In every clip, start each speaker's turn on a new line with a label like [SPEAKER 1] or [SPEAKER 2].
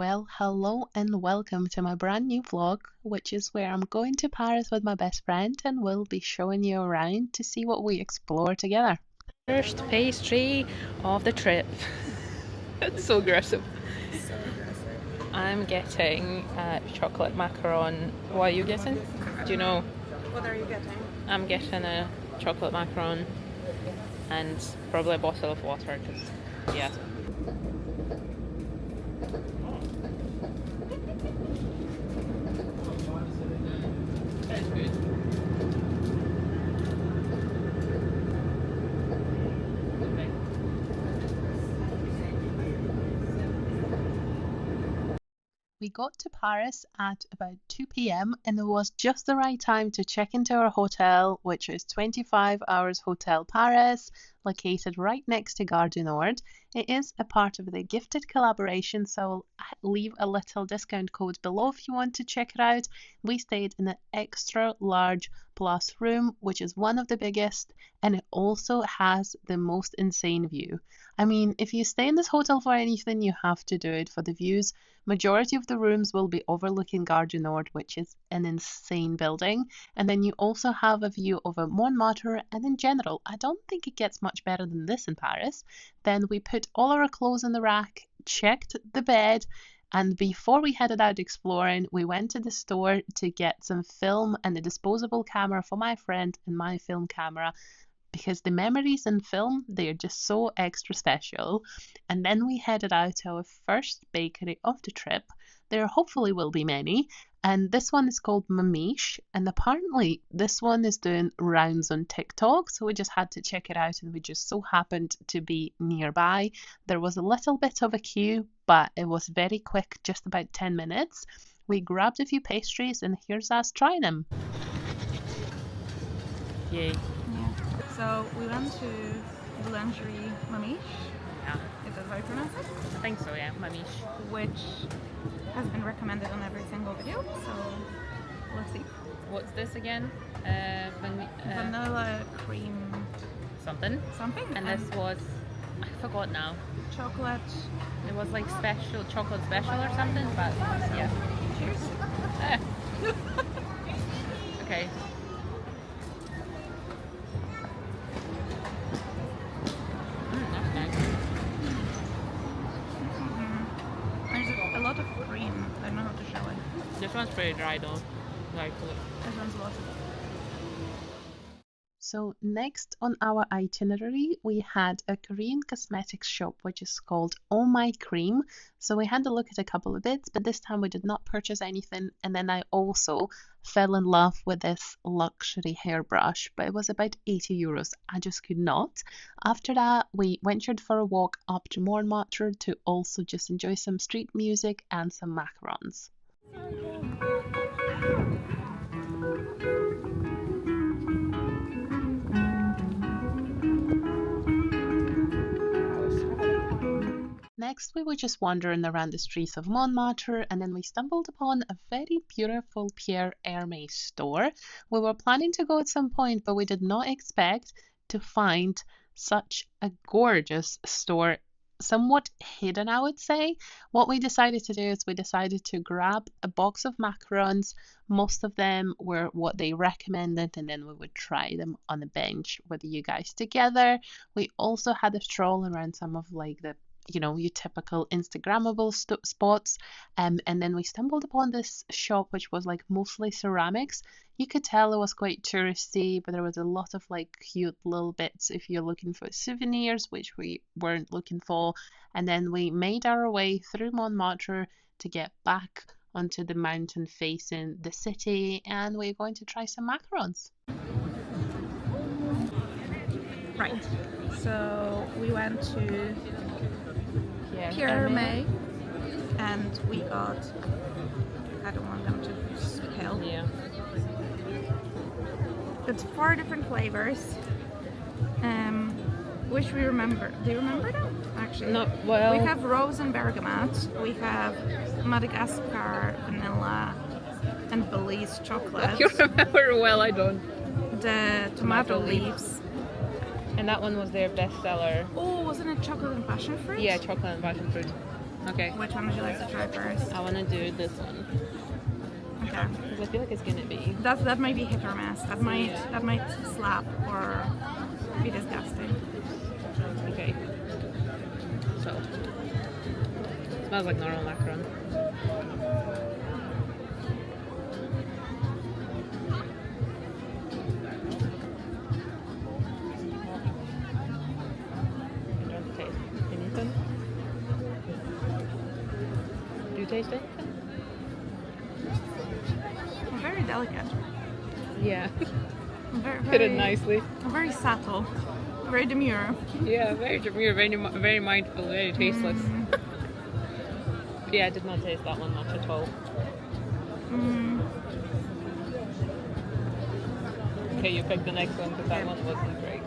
[SPEAKER 1] Well, hello and welcome to my brand new vlog, which is where I'm going to Paris with my best friend and we'll be showing you around to see what we explore together. First pastry of the trip. It's so aggressive.
[SPEAKER 2] So aggressive.
[SPEAKER 1] I'm getting chocolate macaron. What are you getting? Do you know?
[SPEAKER 2] What are you getting?
[SPEAKER 1] I'm getting a chocolate macaron and probably a bottle of water because, yeah. We got to Paris at about 2 p.m. and it was just the right time to check into our hotel, which is 25 Hours Hotel Paris, located right next to Gare du Nord. It is a part of the gifted collaboration, so I'll leave a little discount code below if you want to check it out. We stayed in an extra large plus room, which is one of the biggest, and it also has the most insane view. I mean, if you stay in this hotel for anything, you have to do it for the views. Majority of the rooms will be overlooking Gare du Nord, which is an insane building. And then you also have a view over Montmartre, and in general, I don't think it gets much better than this in Paris. Then we put all our clothes in the rack, checked the bed, and before we headed out exploring, we went to the store to get some film and a disposable camera for my friend and my film camera, because the memories in film, they're just so extra special. And then we headed out to our first bakery of the trip. There hopefully will be many. And this one is called Mamiche. And apparently this one is doing rounds on TikTok. So we just had to check it out and we just so happened to be nearby. There was a little bit of a queue, but it was very quick, just about 10 minutes. We grabbed a few pastries and here's us trying them. Yay.
[SPEAKER 2] So we went to Boulangerie Mamiche.
[SPEAKER 1] Yeah.
[SPEAKER 2] Is that how you pronounce it?
[SPEAKER 1] I think so, yeah, Mamiche.
[SPEAKER 2] Which has been recommended on every single video. So let's see.
[SPEAKER 1] What's this again?
[SPEAKER 2] Vanilla cream
[SPEAKER 1] Something.
[SPEAKER 2] something.
[SPEAKER 1] And this was, I forgot now.
[SPEAKER 2] Chocolate.
[SPEAKER 1] It was like special, chocolate special or something, but yeah.
[SPEAKER 2] Cheers.
[SPEAKER 1] Okay. That's nice.
[SPEAKER 2] There's a lot of cream. I don't know how to show it.
[SPEAKER 1] This one's pretty dry though. Like,
[SPEAKER 2] This one's a lot of.
[SPEAKER 1] so next on our itinerary, we had a Korean cosmetics shop which is called Oh My Cream. So we had to look at a couple of bits, but this time we did not purchase anything. And then I also fell in love with this luxury hairbrush, but it was about 80 euros. I just could not. After that, we ventured for a walk up to Montmartre to also just enjoy some street music and some macarons. Next, we were just wandering around the streets of Montmartre and then we stumbled upon a very beautiful Pierre Hermé store. We were planning to go at some point, but we did not expect to find such a gorgeous store, somewhat hidden, I would say. What we decided to do is we decided to grab a box of macarons. Most of them were what they recommended, and then we would try them on a bench with you guys together. We also had a stroll around some of like the your typical Instagrammable spots, and then we stumbled upon this shop which was like mostly ceramics. You could tell it was quite touristy, but there was a lot of like cute little bits if you're looking for souvenirs, which we weren't looking for. And then we made our way through Montmartre to get back onto the mountain facing the city, and we're going to try some macarons.
[SPEAKER 2] Right. So we went to
[SPEAKER 1] Pierre
[SPEAKER 2] Hermé, and we got. I don't want them to spill.
[SPEAKER 1] Yeah.
[SPEAKER 2] It's 4 different flavors. Which we remember. Do you remember them? Actually,
[SPEAKER 1] No. Well,
[SPEAKER 2] we have rose and bergamot. We have Madagascar vanilla and Belize chocolate.
[SPEAKER 1] you remember well. I don't.
[SPEAKER 2] The tomato leaves.
[SPEAKER 1] And that one was their bestseller.
[SPEAKER 2] Oh, wasn't it chocolate and passion fruit?
[SPEAKER 1] Yeah, chocolate and passion fruit.
[SPEAKER 3] Okay.
[SPEAKER 2] Which one would you like to try first?
[SPEAKER 3] I want to do this one.
[SPEAKER 2] Okay.
[SPEAKER 3] Because I feel like it's gonna be.
[SPEAKER 2] That might be hit or miss. That might slap or be disgusting.
[SPEAKER 3] Okay. So, smells like normal macaron. I don't taste anything. Do you taste anything?
[SPEAKER 2] Very delicate.
[SPEAKER 3] Yeah.
[SPEAKER 2] Very,
[SPEAKER 3] Put it nicely.
[SPEAKER 2] Very subtle. Very demure.
[SPEAKER 3] Yeah, very demure, very mindful, very tasteless. Yeah, I did not taste that one much at all. Okay, you pick the next one because that one wasn't great.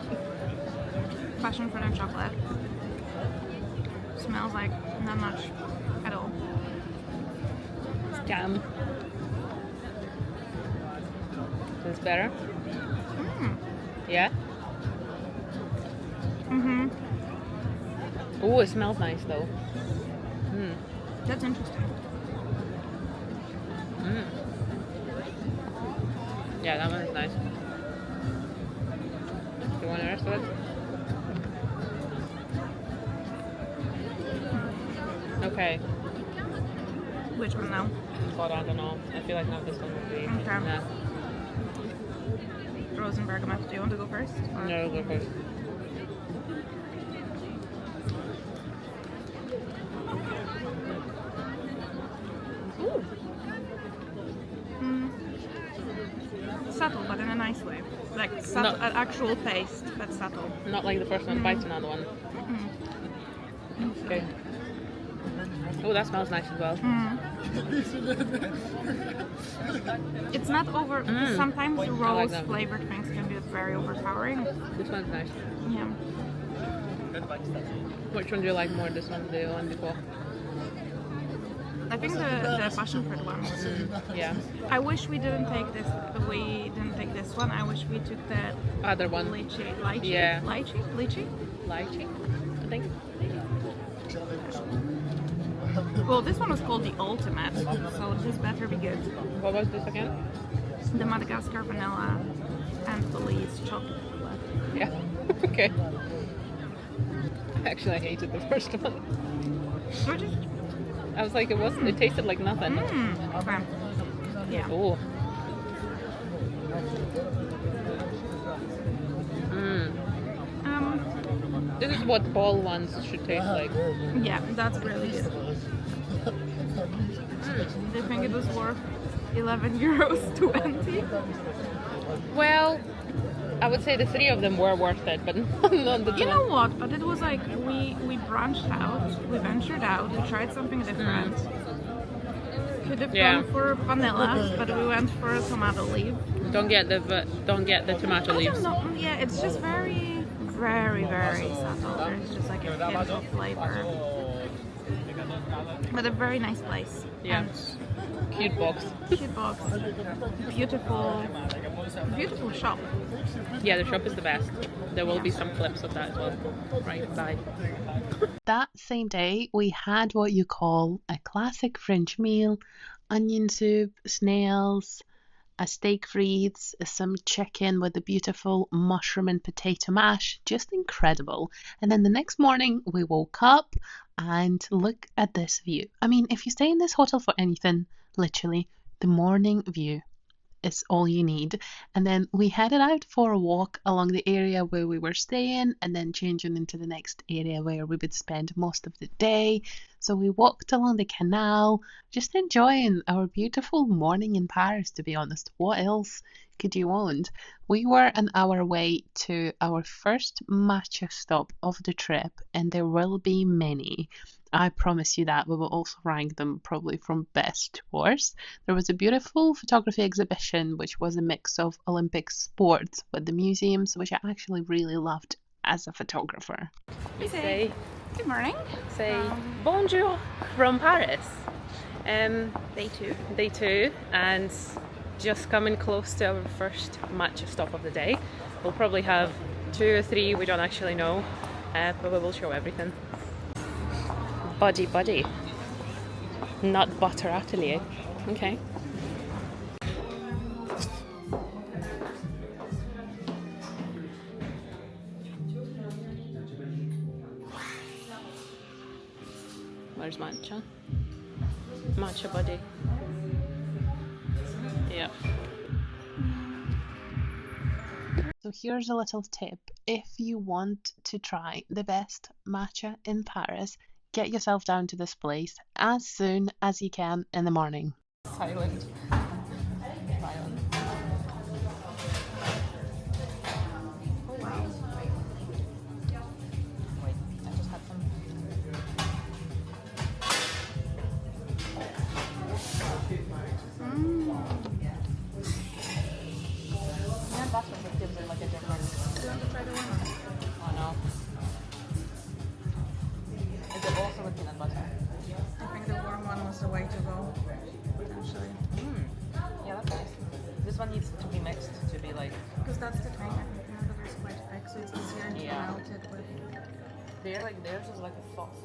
[SPEAKER 2] Passion fruit and chocolate. Smells like not much at all.
[SPEAKER 3] Jam. Is better? Yeah? Oh, it smells nice though.
[SPEAKER 2] That's interesting.
[SPEAKER 3] Yeah, that one is nice. Do you want the rest of it? Okay.
[SPEAKER 2] Which one now?
[SPEAKER 3] God, I don't know. I feel like now this one would be.
[SPEAKER 2] Okay.
[SPEAKER 3] Nah.
[SPEAKER 2] Rose and bergamot. Do you want to go first? Or?
[SPEAKER 3] No, I'll go first.
[SPEAKER 2] Ooh. Subtle, but in a nice way. Like subtle, an actual taste, but subtle.
[SPEAKER 3] Not like the first one bites another one. Okay. Oh, that smells nice as well.
[SPEAKER 2] It's not over. Sometimes
[SPEAKER 3] like
[SPEAKER 2] rose
[SPEAKER 3] that.
[SPEAKER 2] flavored things can be very overpowering.
[SPEAKER 3] This one's nice.
[SPEAKER 2] Yeah.
[SPEAKER 3] Which one do you like more? This one, the one before?
[SPEAKER 2] I think the passion fruit one.
[SPEAKER 3] Yeah.
[SPEAKER 2] I wish we didn't take this. We didn't take this one. I wish we took the
[SPEAKER 3] Other one.
[SPEAKER 2] lychee.
[SPEAKER 3] Yeah.
[SPEAKER 2] Lychee.
[SPEAKER 3] Lychee, I think.
[SPEAKER 2] Well, this one was called the ultimate, so this better be good.
[SPEAKER 3] What was this again?
[SPEAKER 2] The Madagascar vanilla and Belize chocolate.
[SPEAKER 3] Yeah. Okay. Actually, I hated the first one.
[SPEAKER 2] Which is
[SPEAKER 3] I was like, it tasted like nothing.
[SPEAKER 2] okay. Yeah.
[SPEAKER 3] Oh. This is what ball ones should taste like.
[SPEAKER 2] Yeah, that's really good. Do you think it was worth €11.20?
[SPEAKER 3] Well, I would say the three of them were worth it, but not the two.
[SPEAKER 2] You know what? But it was like we branched out, we ventured out, we tried something different. Could have gone for vanilla, but we went for tomato leaf.
[SPEAKER 3] Don't get the tomato
[SPEAKER 2] I
[SPEAKER 3] leaves.
[SPEAKER 2] don't know. Yeah, it's just very, very, very subtle. There's just like a hint of flavor. But a very nice place.
[SPEAKER 3] Yeah.
[SPEAKER 2] And
[SPEAKER 3] Cute box.
[SPEAKER 2] cute box. Beautiful shop.
[SPEAKER 3] Yeah, the shop is the best. There will be some clips of that as well. Right, bye.
[SPEAKER 1] That same day, we had what you call a classic French meal: onion soup, snails, a steak frites, some chicken with a beautiful mushroom and potato mash. Just incredible. And then the next morning, we woke up and look at this view. I mean, if you stay in this hotel for anything, literally, the morning view is all you need. And then we headed out for a walk along the area where we were staying, and then changing into the next area where we would spend most of the day. So we walked along the canal, just enjoying our beautiful morning in Paris, to be honest. What else could you want? We were on our way to our first matcha stop of the trip, and there will be many. I promise you that. We will also rank them probably from best to worst. There was a beautiful photography exhibition, which was a mix of Olympic sports with the museums, which I actually really loved as a photographer.
[SPEAKER 3] We say
[SPEAKER 2] Good morning.
[SPEAKER 3] bonjour from Paris.
[SPEAKER 2] Day two.
[SPEAKER 3] And just coming close to our first matcha stop of the day. We'll probably have 2 or 3, we don't actually know, but we will show everything. Buddy. Nut butter atelier. Okay. Where's matcha? Matcha buddy. Yeah.
[SPEAKER 1] So here's a little tip. If you want to try the best matcha in Paris, get yourself down to this place as soon as you can in the morning.
[SPEAKER 3] Silent.
[SPEAKER 2] I think the warm one was the way to go, potentially.
[SPEAKER 3] Yeah, that's nice. This one needs to be mixed to be like...
[SPEAKER 2] Because that's the thing, I think the other is quite thick, so it's easier to melt it with.
[SPEAKER 3] Theirs is like a sauce.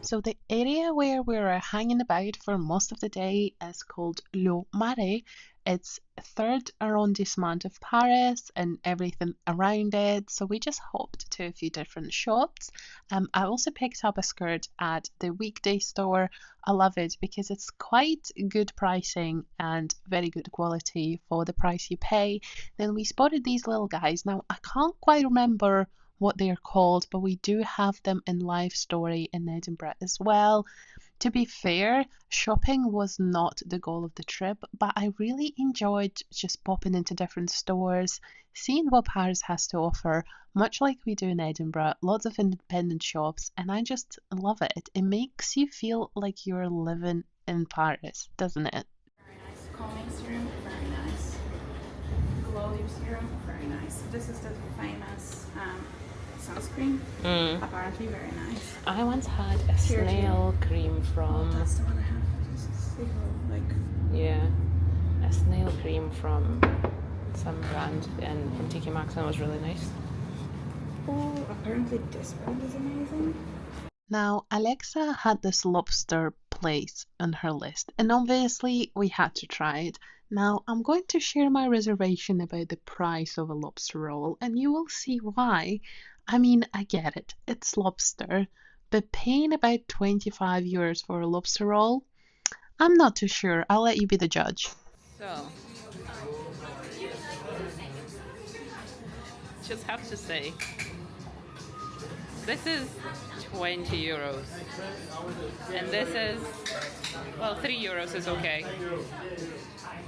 [SPEAKER 1] So the area where we were hanging about for most of the day is called Le Marais. It's third arrondissement of Paris and everything around it. So we just hopped to a few different shops. I also picked up a skirt at the weekday store. I love it because it's quite good pricing and very good quality for the price you pay. Then we spotted these little guys. Now I can't quite remember what they're called, but we do have them in live story in Edinburgh as well. To be fair, shopping was not the goal of the trip, but I really enjoyed just popping into different stores, seeing what Paris has to offer, much like we do in Edinburgh, lots of independent shops, and I just love it. It makes you feel like you're living in Paris, doesn't it?
[SPEAKER 2] Very nice. Calming serum, very nice. Glow leaf serum, very nice. This is the famous sunscreen. Apparently very nice.
[SPEAKER 3] I once had a snail cream from...
[SPEAKER 2] That's the one I have. This is like...
[SPEAKER 3] Yeah. A snail cream from some brand and from TK Maxx, and it was really nice.
[SPEAKER 2] Oh, apparently this brand is amazing.
[SPEAKER 1] Now, Alexa had this lobster place on her list, and obviously we had to try it. Now, I'm going to share my reservation about the price of a lobster roll, and you will see why. I mean, I get it, it's lobster, but paying about 25 euros for a lobster roll? I'm not too sure, I'll let you be the judge.
[SPEAKER 3] So, just have to say, this is 20 euros, and this is, well, 3 euros is okay.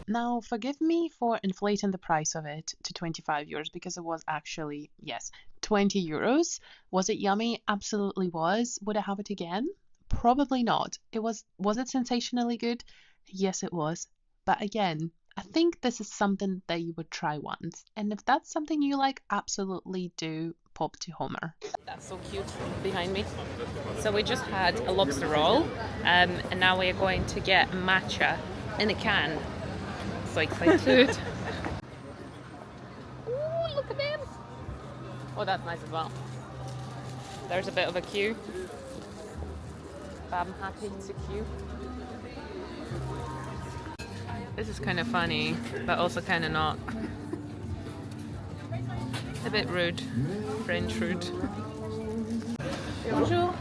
[SPEAKER 1] Now, forgive me for inflating the price of it to 25 euros because it was actually, yes, 20 euros. Was it yummy? Absolutely was. Would I have it again? Probably not. Was it sensationally good? Yes, it was. But again, I think this is something that you would try once. And if that's something you like, absolutely do pop to Homer.
[SPEAKER 3] That's so cute behind me. So we just had a lobster roll, and now we are going to get matcha in a can. So excited. Ooh, look at them. Oh, that's nice as well. There's a bit of a queue, but I'm happy to queue. This is kind of funny, but also kind of not. A bit rude. French rude. Bonjour.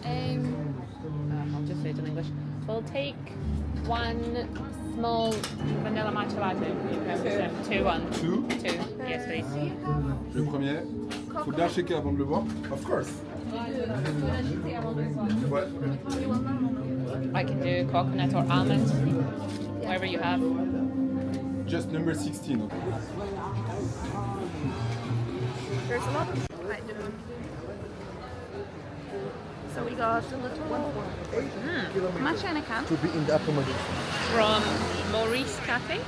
[SPEAKER 3] I'll just say it in English. We'll take one small vanilla matcha latte. Two. One.
[SPEAKER 4] Two?
[SPEAKER 3] Two. Yes, please.
[SPEAKER 4] Le premier. Faut bien checker avant de le boire. Of course. Ouais.
[SPEAKER 3] I can do coconut or almond. Whatever you have.
[SPEAKER 4] Just number 16.
[SPEAKER 2] There's a lot of... So we got a little matcha in a can.
[SPEAKER 4] To be in the accommodation.
[SPEAKER 3] From Maurice Cafe.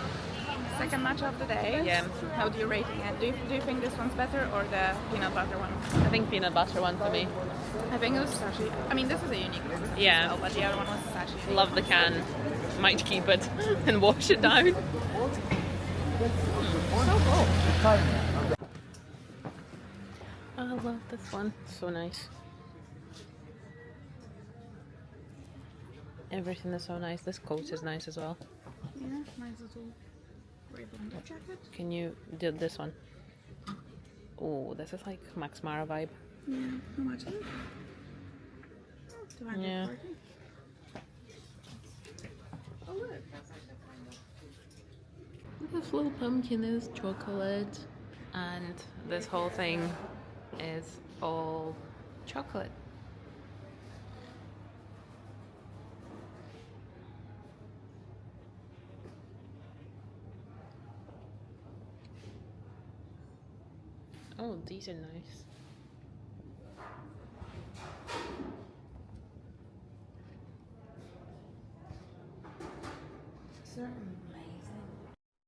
[SPEAKER 2] Second matcha of the day.
[SPEAKER 3] Yeah.
[SPEAKER 2] How do you rate it? Do you think this one's better or the peanut butter one?
[SPEAKER 3] I think peanut butter one for me.
[SPEAKER 2] I think it was sachet. I mean, this is a unique one.
[SPEAKER 3] Yeah.
[SPEAKER 2] Well, but the other one was sachet.
[SPEAKER 3] Love the can. Might keep it and wash it down.
[SPEAKER 2] So cool.
[SPEAKER 3] I love this one. So nice. Everything is so nice. This coat is nice as well.
[SPEAKER 2] Yeah, nice little ribbon jacket.
[SPEAKER 3] Can you do this one? Oh, this is like Max Mara vibe.
[SPEAKER 2] Yeah, how much is it? 240.
[SPEAKER 3] Yeah.
[SPEAKER 2] Oh, look.
[SPEAKER 3] This little pumpkin is chocolate, and this whole thing is all chocolate. Oh, these are nice. These are amazing.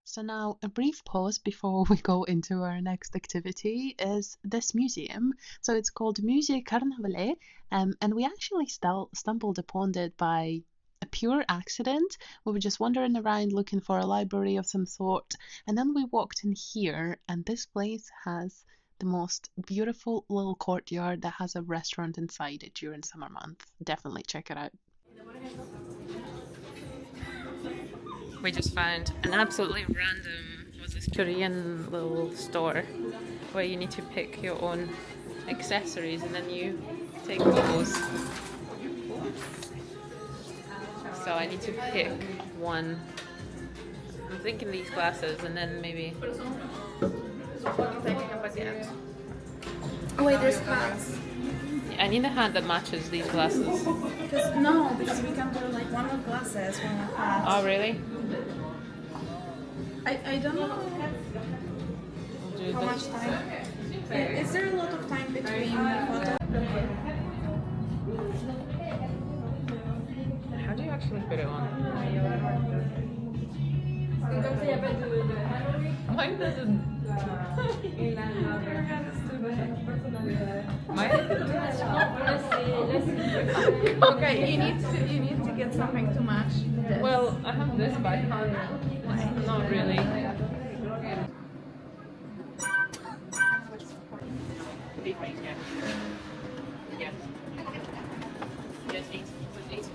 [SPEAKER 1] So now a brief pause before we go into our next activity is this museum. So it's called Musée Carnavalet, and we actually stumbled upon it by a pure accident. We were just wandering around looking for a library of some sort, and then we walked in here, and this place has the most beautiful little courtyard that has a restaurant inside it during summer months. Definitely check it out.
[SPEAKER 3] We just found an absolutely random, was this Korean little store where you need to pick your own accessories and then you take photos. So I need to pick one. I'm thinking these glasses and then maybe.
[SPEAKER 2] Oh wait, there's hats.
[SPEAKER 3] I need a hat that matches these glasses.
[SPEAKER 2] Because we can do like one with glasses, one with hats.
[SPEAKER 3] Oh really?
[SPEAKER 2] I don't know
[SPEAKER 3] Do
[SPEAKER 2] how
[SPEAKER 3] this.
[SPEAKER 2] much time. Is there a lot of time between photo?
[SPEAKER 3] How do you actually put it on? Mine doesn't.
[SPEAKER 2] Okay, you need to get something to match this.
[SPEAKER 3] Well, I have this, but I can't. Not really. Yes. Yes, eat. Eat.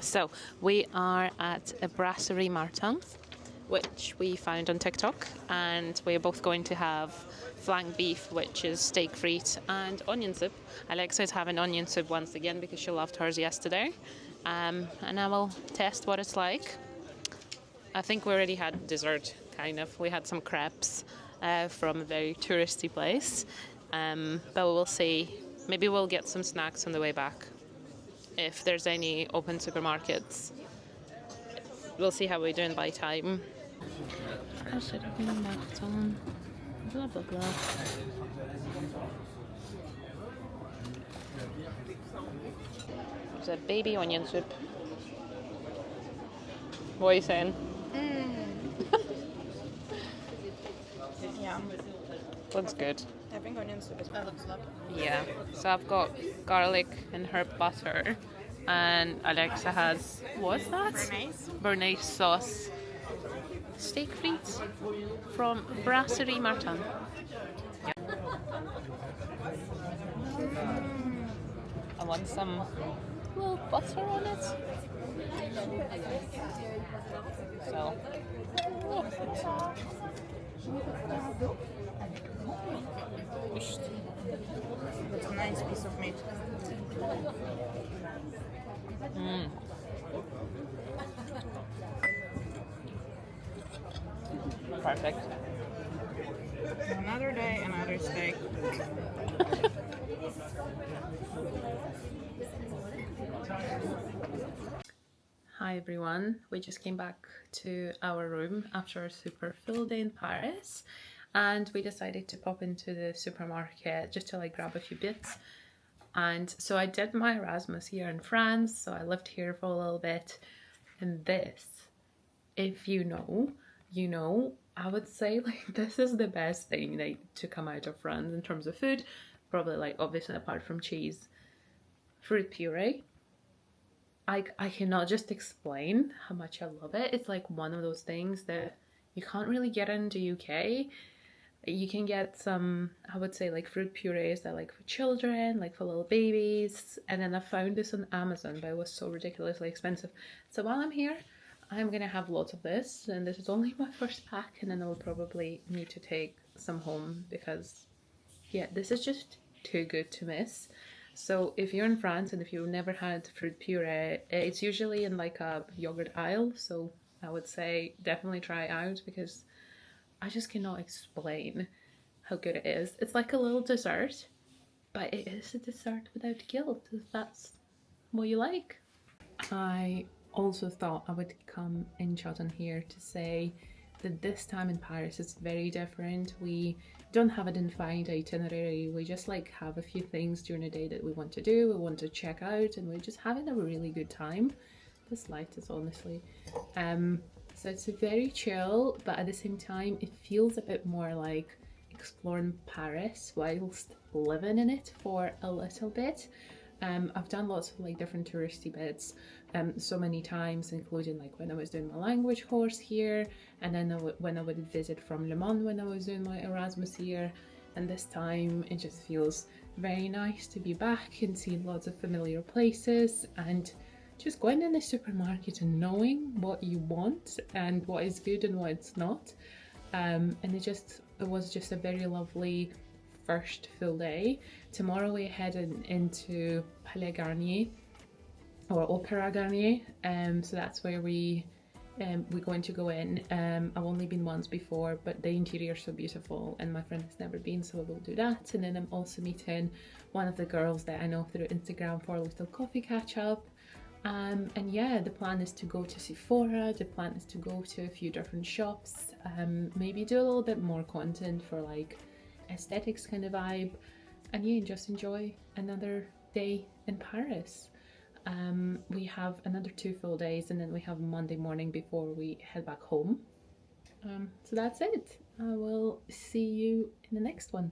[SPEAKER 3] So we are at a Brasserie Martin, which we found on TikTok, and we're both going to have flank beef, which is steak frites, and onion soup. Alexa is having onion soup once again because she loved hers yesterday, and I will test what it's like. I think we already had dessert, kind of. We had some crepes from a very touristy place, but we'll see. Maybe we'll get some snacks on the way back. If there's any open supermarkets, we'll see how we're doing by time. Blah blah blah. It's a baby onion soup. What are you saying?
[SPEAKER 2] Yeah,
[SPEAKER 3] Looks good.
[SPEAKER 2] I think onion soup is looks lovely.
[SPEAKER 3] Yeah. So I've got garlic and herb butter, and Alexa has what's that? Béarnaise sauce. Steak frites from Brasserie Martin. Yeah. I want some little butter on it. So.
[SPEAKER 2] That's a nice piece of meat.
[SPEAKER 3] Perfect.
[SPEAKER 2] Another day, another steak.
[SPEAKER 3] Hi everyone, we just came back to our room after a super full day in Paris, and we decided to pop into the supermarket just to like grab a few bits. And so I did my Erasmus here in France, so I lived here for a little bit. And this, if you know, you know, I would say like this is the best thing like to come out of France in terms of food. Probably like obviously apart from cheese, fruit puree. I cannot just explain how much I love it. It's like one of those things that you can't really get in the UK. You can get some, I would say, like fruit purees that are like for children, like for little babies. And then I found this on Amazon, but it was so ridiculously expensive. So while I'm here, I'm gonna have lots of this, and this is only my first pack, and then I'll probably need to take some home because, yeah, this is just too good to miss. So if you're in France and if you've never had fruit puree, it's usually in like a yogurt aisle. So I would say definitely try it out because I just cannot explain how good it is. It's like a little dessert, but it is a dessert without guilt, if that's what you like. I also thought I would come and chat on here to say that this time in Paris is very different. We don't have a defined itinerary. We just like have a few things during the day that we want to do, we want to check out, and we're just having a really good time. This light is honestly so it's very chill, but at the same time it feels a bit more like exploring Paris whilst living in it for a little bit. I've done lots of like different touristy bits so many times, including like when I was doing my language course here, and then when I would visit from Le Mans when I was doing my Erasmus here. And this time it just feels very nice to be back and seeing lots of familiar places and just going in the supermarket and knowing what you want and what is good and what it's not. And it was just a very lovely first full day. Tomorrow we're heading into Palais Garnier or Opera Garnier, so that's where we're going to go in. I've only been once before, but the interior is so beautiful and my friend has never been, so we'll do that. And then I'm also meeting one of the girls that I know through Instagram for a little coffee catch up. And yeah, the plan is to go to Sephora, the plan is to go to a few different shops, maybe do a little bit more content for like aesthetics kind of vibe, and yeah, just enjoy another day in Paris. We have another 2 full days and then we have Monday morning before we head back home. So that's it. I will see you in the next one.